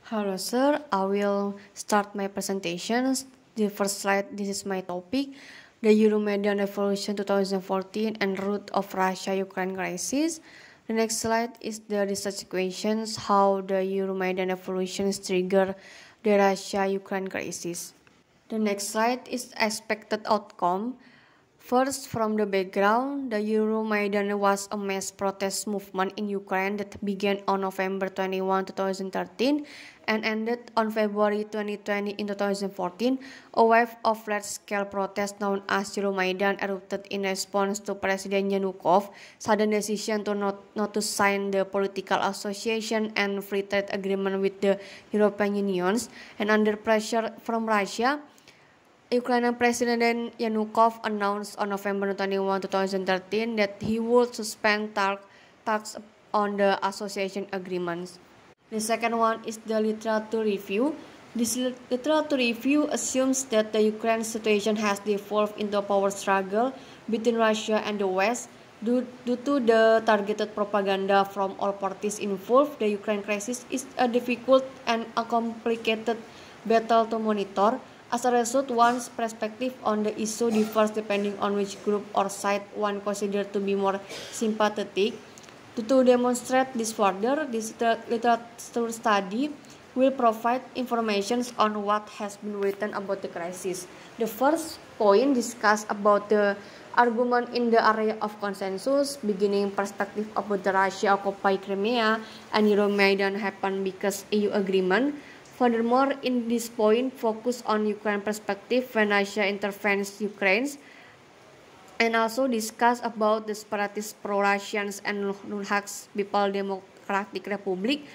Hello sir, I will start my presentation. The first slide, this is my topic, the Euromaidan Revolution 2014 and root of Russia-Ukraine crisis. The next slide is the research questions, how the Euromaidan Revolution trigger the Russia-Ukraine crisis. The next slide is expected outcome. First, from the background, the Euromaidan was a mass protest movement in Ukraine that began on November 21, 2013 and ended on February 2020 in 2014. A wave of large-scale protests known as Euromaidan erupted in response to President Yanukov's sudden decision not to sign the political association and free trade agreement with the European Union, and under pressure from Russia, Ukrainian President Yanukov announced on November 21, 2013 that he would suspend talks on the association agreements. The second one is the literature review. This literature review assumes that the Ukraine situation has devolved into a power struggle between Russia and the West. Due to the targeted propaganda from all parties involved, the Ukraine crisis is a difficult and a complicated battle to monitor. As a result, one's perspective on the issue differs depending on which group or side one considers to be more sympathetic. To demonstrate this further, this literature study will provide information on what has been written about the crisis. The first point discusses about the argument in the area of consensus, beginning perspective about the Russia occupied Crimea and Euromaidan happened because EU agreement. Furthermore, in this point, focus on Ukraine perspective when Russia intervenes Ukraine, and also discuss about the separatist pro-Russians and Luhansk People Democratic Republic.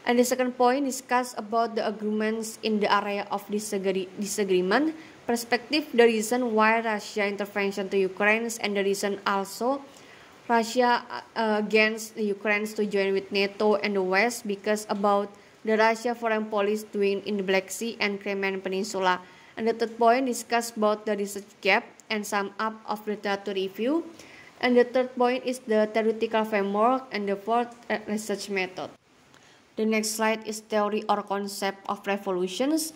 And the second point discuss about the agreements in the area of disagreement, perspective, the reason why Russia intervention to Ukraine, and the reason also Russia against the Ukraine to join with NATO and the West because about the Russia foreign policy doing in the Black Sea and Crimean Peninsula. And the third point discuss about the research gap and sum up of literature review. And the third point is the theoretical framework, and the fourth research method. The next slide is theory or concept of revolutions.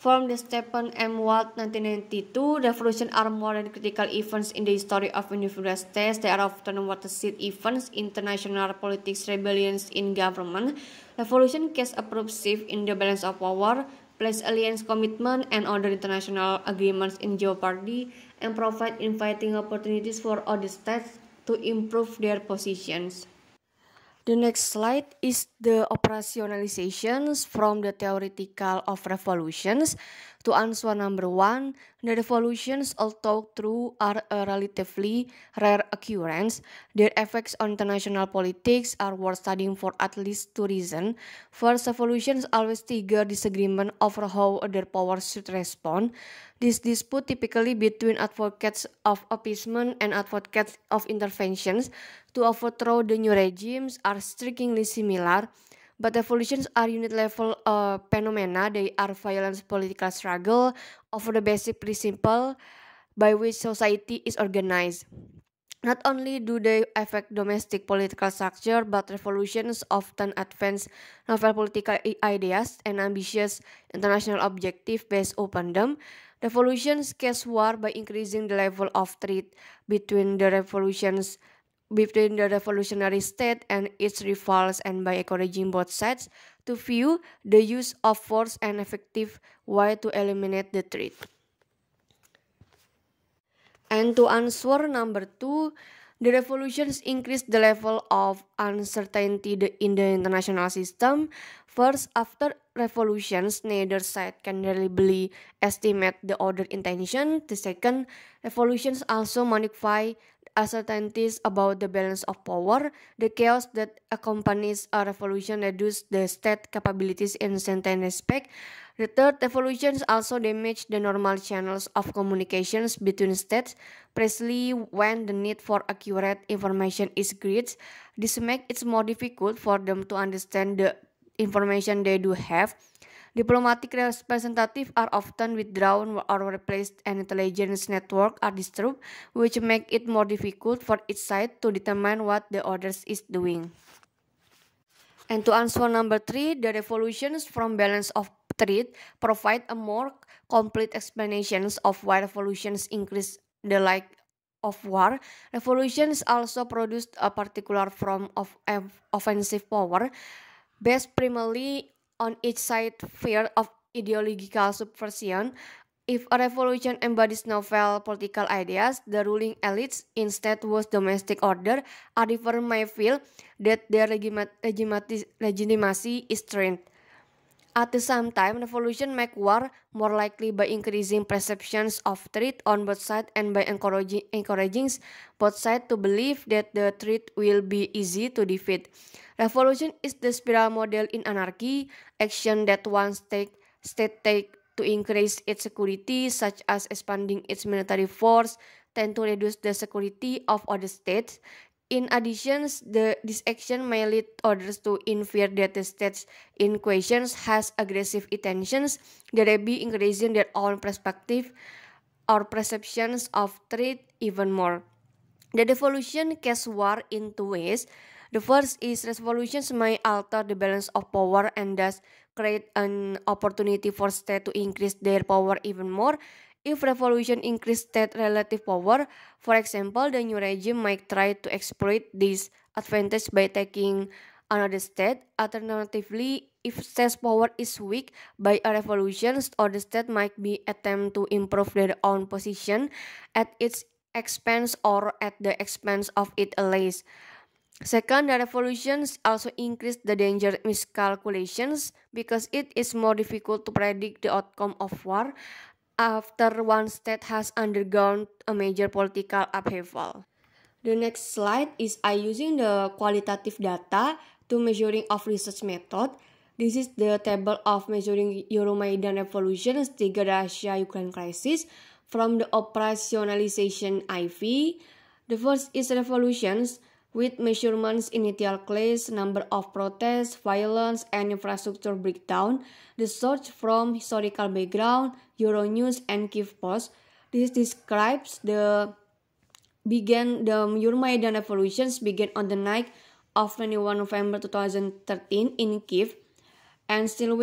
From the Stephen M. Walt 1992, revolutions are more than critical events in the history of individual states. They are often watershed events, international politics, rebellions in government. Revolution cast a proof shift in the balance of power, place alliance commitment and other international agreements in jeopardy, and provide inviting opportunities for other states to improve their positions. The next slide is the operationalizations from the theoretical of revolutions. To answer number one, the revolutions, although true, are a relatively rare occurrence. Their effects on international politics are worth studying for at least two reasons. First, revolutions always trigger disagreement over how other powers should respond. This dispute typically between advocates of appeasement and advocates of interventions to overthrow the new regimes are strikingly similar, but revolutions are unit-level phenomena. They are violent political struggle over the basic principle by which society is organized. Not only do they affect domestic political structure, but revolutions often advance novel political ideas and ambitious international objectives based upon them. Revolutions cause war by increasing the level of threat between the revolutionary state and its rivals, and by encouraging both sides to view the use of force an effective way to eliminate the threat. And to answer number two, the revolutions increase the level of uncertainty in the international system. First, after revolutions, neither side can reliably estimate the other intention. The second, revolutions also magnify uncertainties about the balance of power. The chaos that accompanies a revolution reduces the state capabilities in certain respect. The third, revolutions also damage the normal channels of communications between states, precisely when the need for accurate information is great. This makes it more difficult for them to understand the information they do have. Diplomatic representatives are often withdrawn or replaced, and intelligence networks are disturbed, which make it more difficult for each side to determine what the other is doing. And to answer number 3, the revolutions from balance of trade provide a more complete explanations of why revolutions increase the like of war. Revolutions also produced a particular form of offensive power based primarily on each side fear of ideological subversion. If a revolution embodies novel political ideas, the ruling elites instead was domestic order, a river may feel that their legitimacy is threatened. At the same time, revolution make war more likely by increasing perceptions of threat on both sides and by encouraging both sides to believe that the threat will be easy to defeat. Revolution is the spiral model in anarchy, action that one state take to increase its security, such as expanding its military force, tend to reduce the security of other states. In addition, this action may lead others to infer that the state in question has aggressive intentions, thereby increasing their own perspective or perceptions of threat even more. The revolution case war in two ways. The first is revolutions may alter the balance of power and thus create an opportunity for state to increase their power even more. If revolution increase state relative power, for example, the new regime might try to exploit this advantage by taking another state. Alternatively, if state power is weak by a revolution, or the state might be attempt to improve their own position at its expense or at the expense of its allies. Second, the revolutions also increase the danger miscalculations because it is more difficult to predict the outcome of war after one state has undergone a major political upheaval. The next slide is I using the qualitative data to measuring of research method. This is the table of measuring Euromaidan revolutions, trigger Russia-Ukraine crisis from the operationalization IV. The first is revolutions with measurements initial class, number of protests, violence, and infrastructure breakdown. The source from historical background, Euronews, and Kyiv Post. This describes the Euromaidan revolutions began on the night of 21 November 2013 in Kyiv and still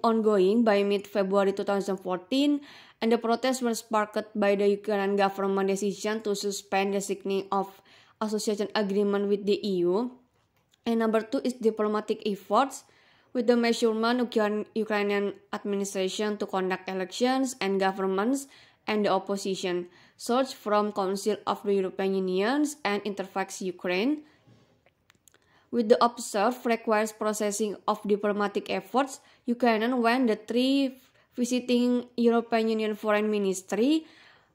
ongoing by mid-February 2014, and the protests were sparked by the Ukrainian government decision to suspend the signing of association agreement with the EU. And number 2 is diplomatic efforts with the measurement Ukrainian administration to conduct elections and governments and the opposition. Source from Council of the European Union and Interfax Ukraine. With the observed requires processing of diplomatic efforts, Ukraine when the three visiting European Union Foreign Ministry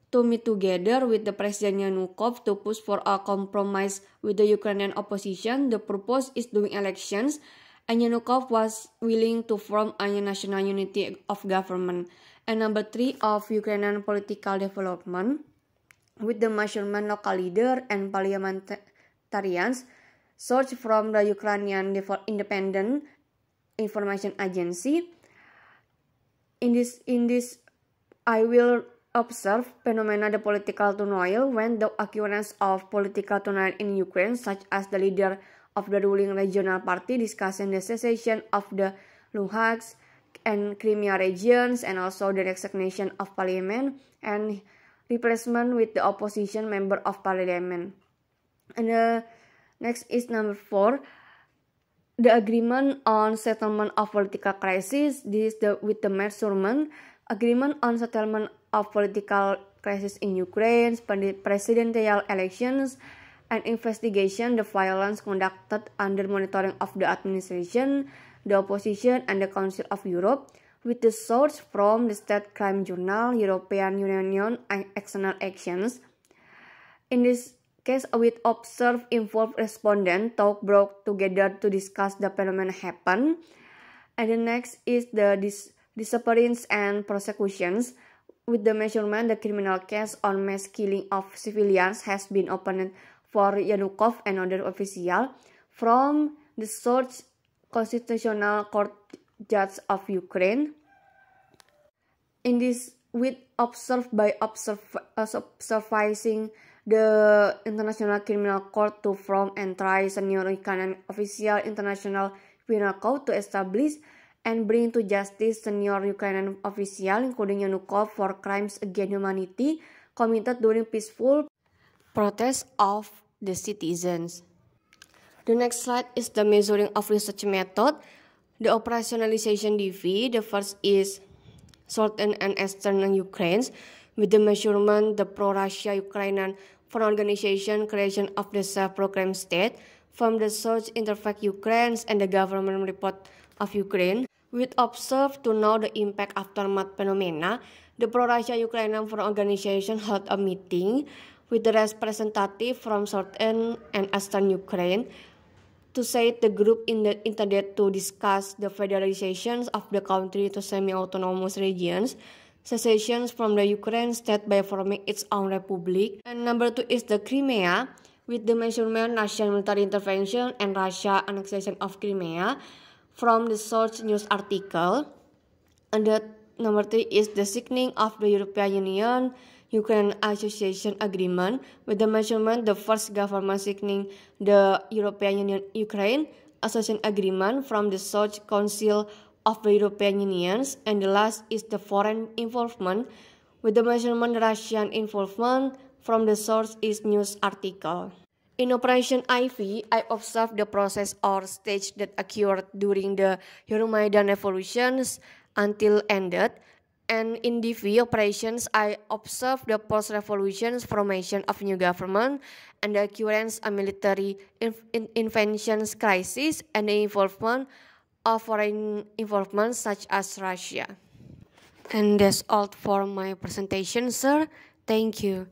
to meet together with the President Yanukov to push for a compromise with the Ukrainian opposition. The purpose is doing elections, and Yanukov was willing to form a national unity of government. And number 3 of Ukrainian political development with the measurement local leader and parliamentarians. Source from the Ukrainian Independent Information Agency. In this, I will observe phenomena the political turmoil when the occurrence of political turmoil in Ukraine, such as the leader of the ruling regional party discussing the cessation of the Luhansk and Crimea regions, and also the resignation of parliament and replacement with the opposition member of parliament. And the next is number 4, the agreement on settlement of political crisis. This is with the measurement agreement on settlement of political crisis in Ukraine, presidential elections, and investigation the violence conducted under monitoring of the administration, the opposition, and the Council of Europe, with the source from the State Crime Journal, European Union, and External Actions. In this case, with observed involved respondent talk brought together to discuss the phenomenon happen. And the next is the disappearance and prosecutions. With the measurement, the criminal case on mass killing of civilians has been opened for Yanukov and other officials from the source Constitutional Court Judge of Ukraine. In this, with observed by observing the International Criminal Court to form and try senior Ukrainian official International Criminal Court to establish and bring to justice senior Ukrainian official, including Yanukov, for crimes against humanity committed during peaceful protests of the citizens. The next slide is the measuring of research method. The operationalization DV, the first is Southern and Eastern Ukraine, with the measurement, the pro-Russia Ukrainian Front Organization creation of the self-proclaimed state, from the Search Interfact Ukraine and the government report of Ukraine, with observed to know the impact aftermath phenomena. The pro-Russia Ukrainian Front Organization held a meeting with the representative from Southern and Eastern Ukraine to say the group intended to discuss the federalization of the country to semi-autonomous regions, secession from the Ukraine state by forming its own republic. And number 2 is the Crimea, with the measurement Russian military intervention and Russia annexation of Crimea from the Source news article. And the number 3 is the signing of the European Union Ukraine Association Agreement, with the measurement the first government signing the European Union Ukraine Association Agreement from the Source Council of the European Union, and the last is the foreign involvement, with the measurement Russian involvement from the Source is news article. In Operation Ivy, I observed the process or stage that occurred during the Euromaidan revolutions until ended. And in DV operations, I observed the post-revolutions formation of new government and the occurrence of military inventions crisis and the involvement of foreign involvement such as Russia. And that's all for my presentation, sir. Thank you.